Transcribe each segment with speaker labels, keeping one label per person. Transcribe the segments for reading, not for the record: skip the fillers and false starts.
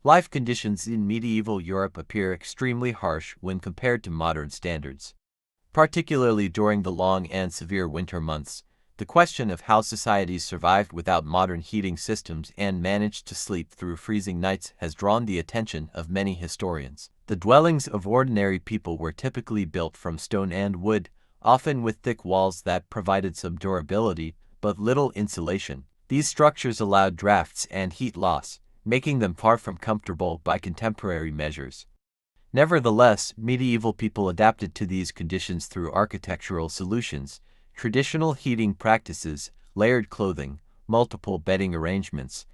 Speaker 1: Life conditions in medieval Europe appear extremely harsh when compared to modern standards. Particularly during the long and severe winter months, the question of how societies survived without modern heating systems and managed to sleep through freezing nights has drawn the attention of many historians. The dwellings of ordinary people were typically built from stone and wood, often with thick walls that provided some durability but little insulation. These structures allowed drafts and heat loss, making them far from comfortable by contemporary measures. Nevertheless, medieval people adapted to these conditions through architectural solutions, traditional heating practices, layered clothing, multiple bedding arrangements,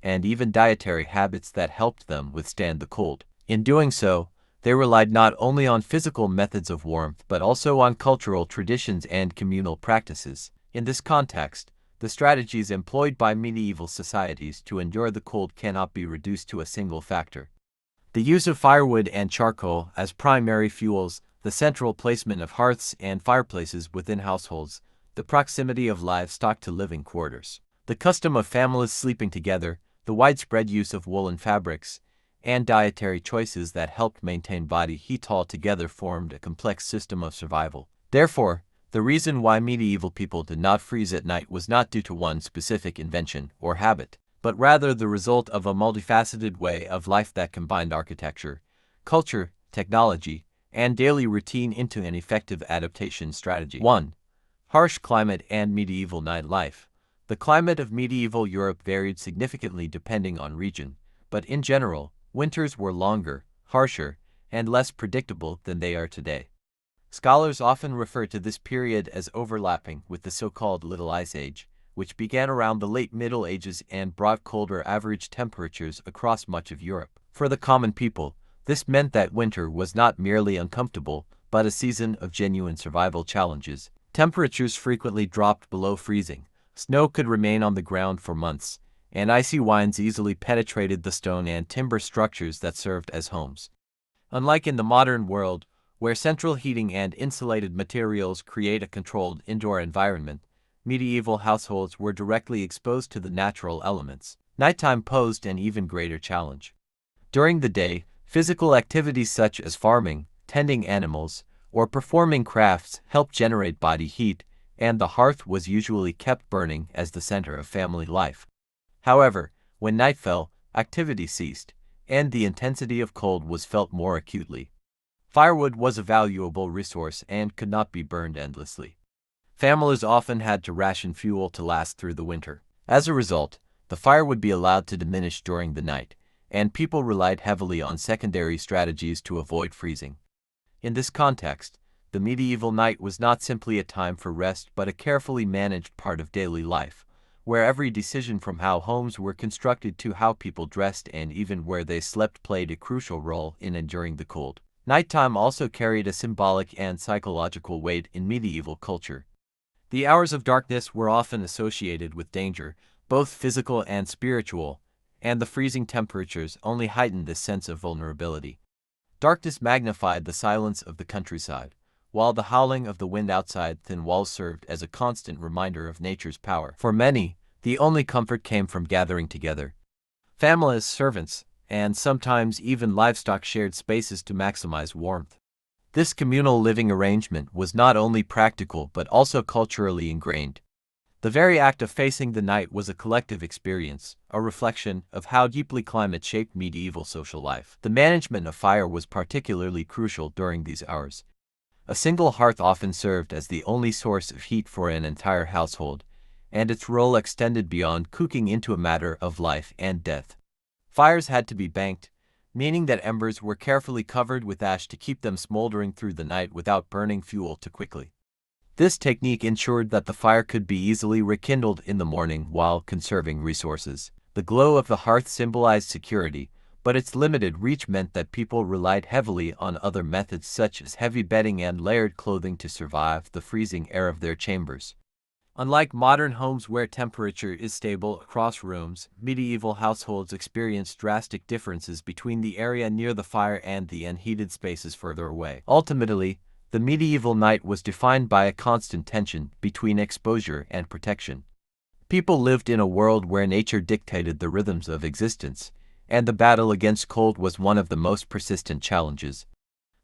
Speaker 1: and even dietary habits that helped them withstand the cold. In doing so, they relied not only on physical methods of warmth but also on cultural traditions and communal practices. In this context, the strategies employed by medieval societies to endure the cold cannot be reduced to a single factor. The use of firewood and charcoal as primary fuels, the central placement of hearths and fireplaces within households, the proximity of livestock to living quarters, the custom of families sleeping together, the widespread use of woolen fabrics, and dietary choices that helped maintain body heat altogether formed a complex system of survival. Therefore, the reason why medieval people did not freeze at night was not due to one specific invention or habit, but rather the result of a multifaceted way of life that combined architecture, culture, technology, and daily routine into an effective adaptation strategy. 1. Harsh climate and medieval night life. The climate of medieval Europe varied significantly depending on region, but in general, winters were longer, harsher, and less predictable than they are today. Scholars often refer to this period as overlapping with the so-called Little Ice Age, which began around the late Middle Ages and brought colder average temperatures across much of Europe. For the common people, this meant that winter was not merely uncomfortable, but a season of genuine survival challenges. Temperatures frequently dropped below freezing, snow could remain on the ground for months, and icy winds easily penetrated the stone and timber structures that served as homes. Unlike in the modern world, where central heating and insulated materials create a controlled indoor environment, medieval households were directly exposed to the natural elements. Nighttime posed an even greater challenge. During the day, physical activities such as farming, tending animals, or performing crafts helped generate body heat, and the hearth was usually kept burning as the center of family life. However, when night fell, activity ceased, and the intensity of cold was felt more acutely. Firewood was a valuable resource and could not be burned endlessly. Families often had to ration fuel to last through the winter. As a result, the fire would be allowed to diminish during the night, and people relied heavily on secondary strategies to avoid freezing. In this context, the medieval night was not simply a time for rest but a carefully managed part of daily life, where every decision from how homes were constructed to how people dressed and even where they slept played a crucial role in enduring the cold. Nighttime also carried a symbolic and psychological weight in medieval culture. The hours of darkness were often associated with danger, both physical and spiritual, and the freezing temperatures only heightened this sense of vulnerability. Darkness magnified the silence of the countryside, while the howling of the wind outside thin walls served as a constant reminder of nature's power. For many, the only comfort came from gathering together. Families, servants, and sometimes even livestock shared spaces to maximize warmth. This communal living arrangement was not only practical but also culturally ingrained. The very act of facing the night was a collective experience, a reflection of how deeply climate shaped medieval social life. The management of fire was particularly crucial during these hours. A single hearth often served as the only source of heat for an entire household, and its role extended beyond cooking into a matter of life and death. Fires had to be banked, meaning that embers were carefully covered with ash to keep them smoldering through the night without burning fuel too quickly. This technique ensured that the fire could be easily rekindled in the morning while conserving resources. The glow of the hearth symbolized security, but its limited reach meant that people relied heavily on other methods such as heavy bedding and layered clothing to survive the freezing air of their chambers. Unlike modern homes where temperature is stable across rooms, medieval households experienced drastic differences between the area near the fire and the unheated spaces further away. Ultimately, the medieval night was defined by a constant tension between exposure and protection. People lived in a world where nature dictated the rhythms of existence, and the battle against cold was one of the most persistent challenges.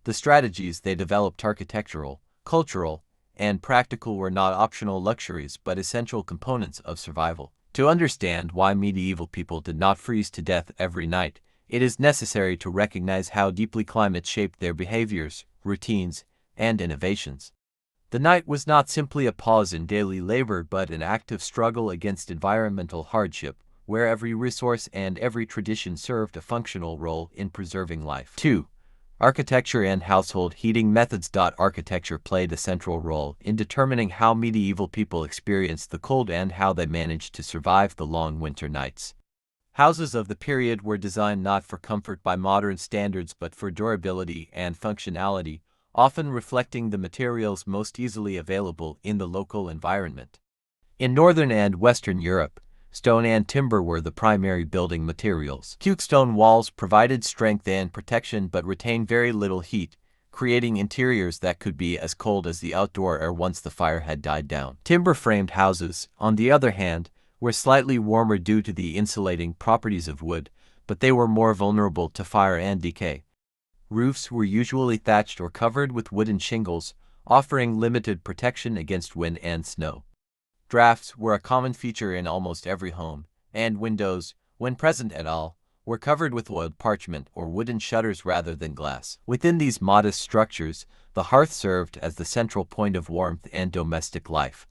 Speaker 1: The strategies they developed, architectural, cultural, and practical, were not optional luxuries but essential components of survival. To understand why medieval people did not freeze to death every night, it is necessary to recognize how deeply climate shaped their behaviors, routines, and innovations. The night was not simply a pause in daily labor but an active struggle against environmental hardship, where every resource and every tradition served a functional role in preserving life. 2. Architecture and household heating methods. Architecture played a central role in determining how medieval people experienced the cold and how they managed to survive the long winter nights. Houses of the period were designed not for comfort by modern standards but for durability and functionality, often reflecting the materials most easily available in the local environment. In Northern and Western Europe, stone and timber were the primary building materials. Thick stone walls provided strength and protection but retained very little heat, creating interiors that could be as cold as the outdoor air once the fire had died down. Timber-framed houses, on the other hand, were slightly warmer due to the insulating properties of wood, but they were more vulnerable to fire and decay. Roofs were usually thatched or covered with wooden shingles, offering limited protection against wind and snow. Drafts were a common feature in almost every home, and windows, when present at all, were covered with oiled parchment or wooden shutters rather than glass. Within these modest structures, the hearth served as the central point of warmth and domestic life.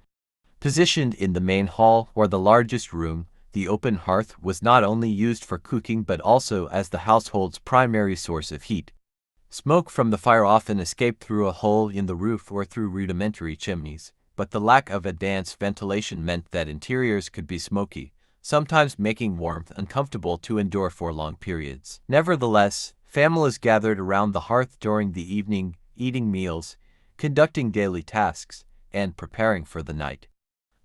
Speaker 1: Positioned in the main hall or the largest room, the open hearth was not only used for cooking but also as the household's primary source of heat. Smoke from the fire often escaped through a hole in the roof or through rudimentary chimneys, but the lack of advanced ventilation meant that interiors could be smoky, sometimes making warmth uncomfortable to endure for long periods. Nevertheless, families gathered around the hearth during the evening, eating meals, conducting daily tasks, and preparing for the night.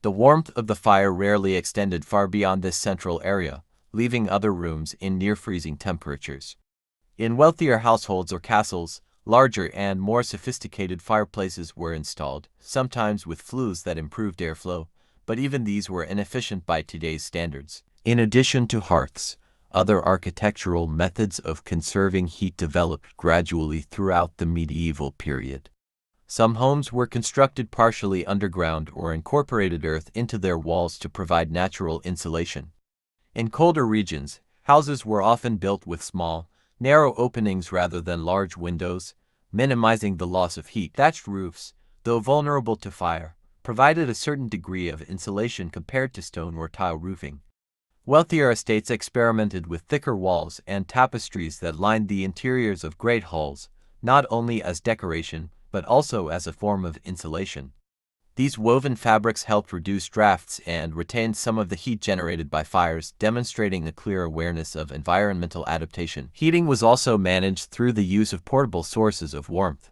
Speaker 1: The warmth of the fire rarely extended far beyond this central area, leaving other rooms in near-freezing temperatures. In wealthier households or castles, larger and more sophisticated fireplaces were installed, sometimes with flues that improved airflow, but even these were inefficient by today's standards. In addition to hearths, other architectural methods of conserving heat developed gradually throughout the medieval period. Some homes were constructed partially underground or incorporated earth into their walls to provide natural insulation. In colder regions, houses were often built with small, narrow openings rather than large windows, minimizing the loss of heat. Thatched roofs, though vulnerable to fire, provided a certain degree of insulation compared to stone or tile roofing. Wealthier estates experimented with thicker walls and tapestries that lined the interiors of great halls, not only as decoration, but also as a form of insulation. These woven fabrics helped reduce drafts and retained some of the heat generated by fires, demonstrating a clear awareness of environmental adaptation. Heating was also managed through the use of portable sources of warmth.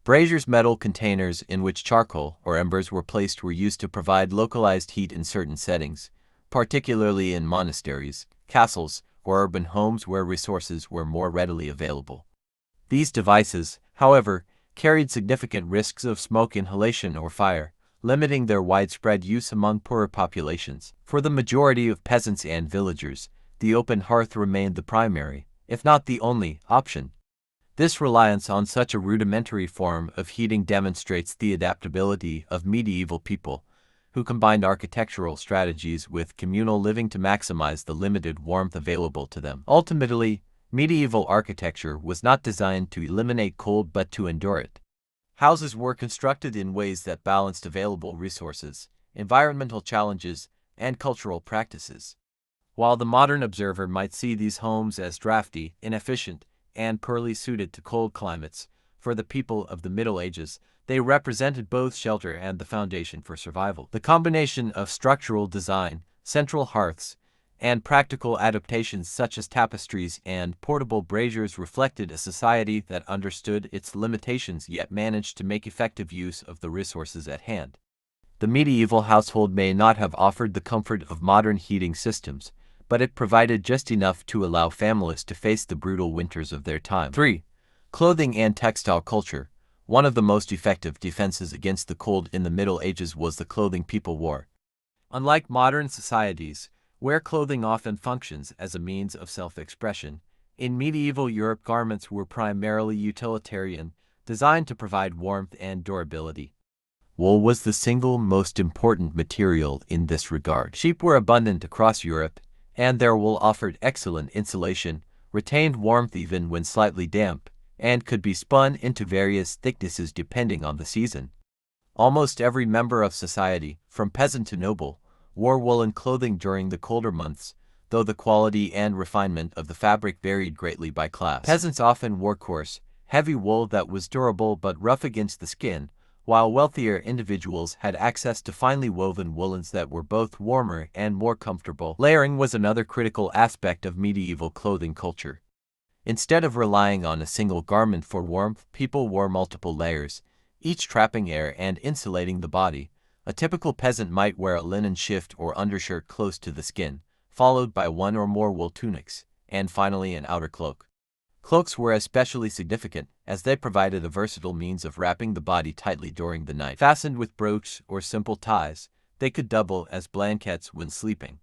Speaker 1: Braziers, metal containers in which charcoal or embers were placed, were used to provide localized heat in certain settings, particularly in monasteries, castles, or urban homes where resources were more readily available. These devices, however, carried significant risks of smoke inhalation or fire, limiting their widespread use among poorer populations. For the majority of peasants and villagers, the open hearth remained the primary, if not the only, option. This reliance on such a rudimentary form of heating demonstrates the adaptability of medieval people, who combined architectural strategies with communal living to maximize the limited warmth available to them. Ultimately, medieval architecture was not designed to eliminate cold but to endure it. Houses were constructed in ways that balanced available resources, environmental challenges, and cultural practices. While the modern observer might see these homes as drafty, inefficient, and poorly suited to cold climates, for the people of the Middle Ages, they represented both shelter and the foundation for survival. The combination of structural design, central hearths, and practical adaptations such as tapestries and portable braziers reflected a society that understood its limitations yet managed to make effective use of the resources at hand. The medieval household may not have offered the comfort of modern heating systems, but it provided just enough to allow families to face the brutal winters of their time. 3. Clothing and textile culture. One of the most effective defenses against the cold in the Middle Ages was the clothing people wore. Unlike modern societies, Wear clothing often functions as a means of self-expression. In medieval Europe, garments were primarily utilitarian, designed to provide warmth and durability. Wool was the single most important material in this regard. Sheep were abundant across Europe, and their wool offered excellent insulation, retained warmth even when slightly damp, and could be spun into various thicknesses depending on the season. Almost every member of society, from peasant to noble, wore woolen clothing during the colder months, though the quality and refinement of the fabric varied greatly by class. Peasants often wore coarse, heavy wool that was durable but rough against the skin, while wealthier individuals had access to finely woven woolens that were both warmer and more comfortable. Layering was another critical aspect of medieval clothing culture. Instead of relying on a single garment for warmth, people wore multiple layers, each trapping air and insulating the body. A typical peasant might wear a linen shift or undershirt close to the skin, followed by one or more wool tunics, and finally an outer cloak. Cloaks were especially significant, as they provided a versatile means of wrapping the body tightly during the night. Fastened with brooch or simple ties, they could double as blankets when sleeping.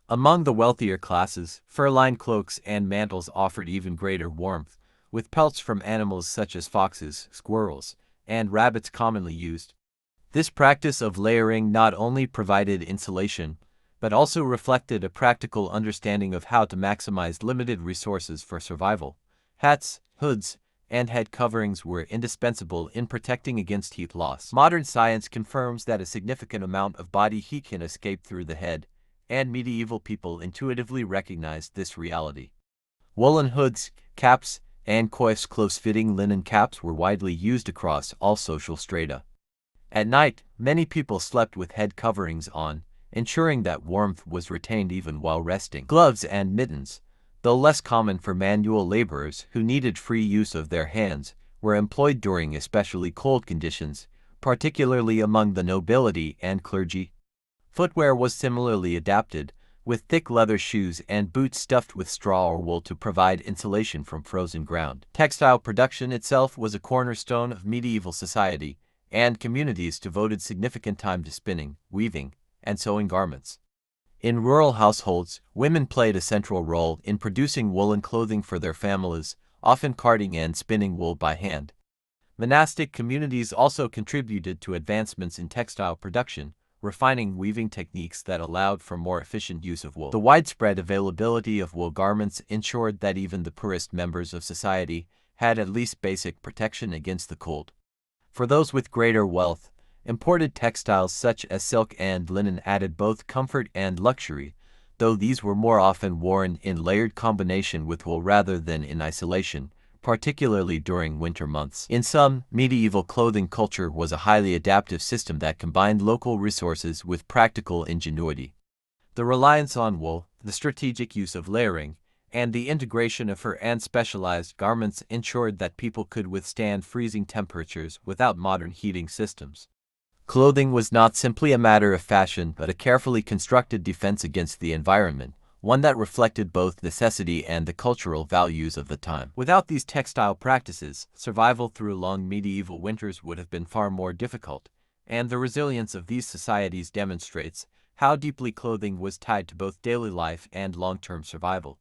Speaker 1: Among the wealthier classes, fur-lined cloaks and mantles offered even greater warmth, with pelts from animals such as foxes, squirrels, and rabbits commonly used. This practice of layering not only provided insulation, but also reflected a practical understanding of how to maximize limited resources for survival. Hats, hoods, and head coverings were indispensable in protecting against heat loss. Modern science confirms that a significant amount of body heat can escape through the head, and medieval people intuitively recognized this reality. Woolen hoods, caps, and coifs, close-fitting linen caps were widely used across all social strata. At night, many people slept with head coverings on, ensuring that warmth was retained even while resting. Gloves and mittens, though less common for manual laborers who needed free use of their hands, were employed during especially cold conditions, particularly among the nobility and clergy. Footwear was similarly adapted, with thick leather shoes and boots stuffed with straw or wool to provide insulation from frozen ground. Textile production itself was a cornerstone of medieval society, and communities devoted significant time to spinning, weaving, and sewing garments. In rural households, women played a central role in producing woolen clothing for their families, often carding and spinning wool by hand. Monastic communities also contributed to advancements in textile production, refining weaving techniques that allowed for more efficient use of wool. The widespread availability of wool garments ensured that even the poorest members of society had at least basic protection against the cold. For those with greater wealth, imported textiles such as silk and linen added both comfort and luxury, though these were more often worn in layered combination with wool rather than in isolation, particularly during winter months. In sum, medieval clothing culture was a highly adaptive system that combined local resources with practical ingenuity. The reliance on wool, the strategic use of layering, and the integration of fur and specialized garments ensured that people could withstand freezing temperatures without modern heating systems. Clothing was not simply a matter of fashion but a carefully constructed defense against the environment, one that reflected both necessity and the cultural values of the time. Without these textile practices, survival through long medieval winters would have been far more difficult, and the resilience of these societies demonstrates how deeply clothing was tied to both daily life and long-term survival.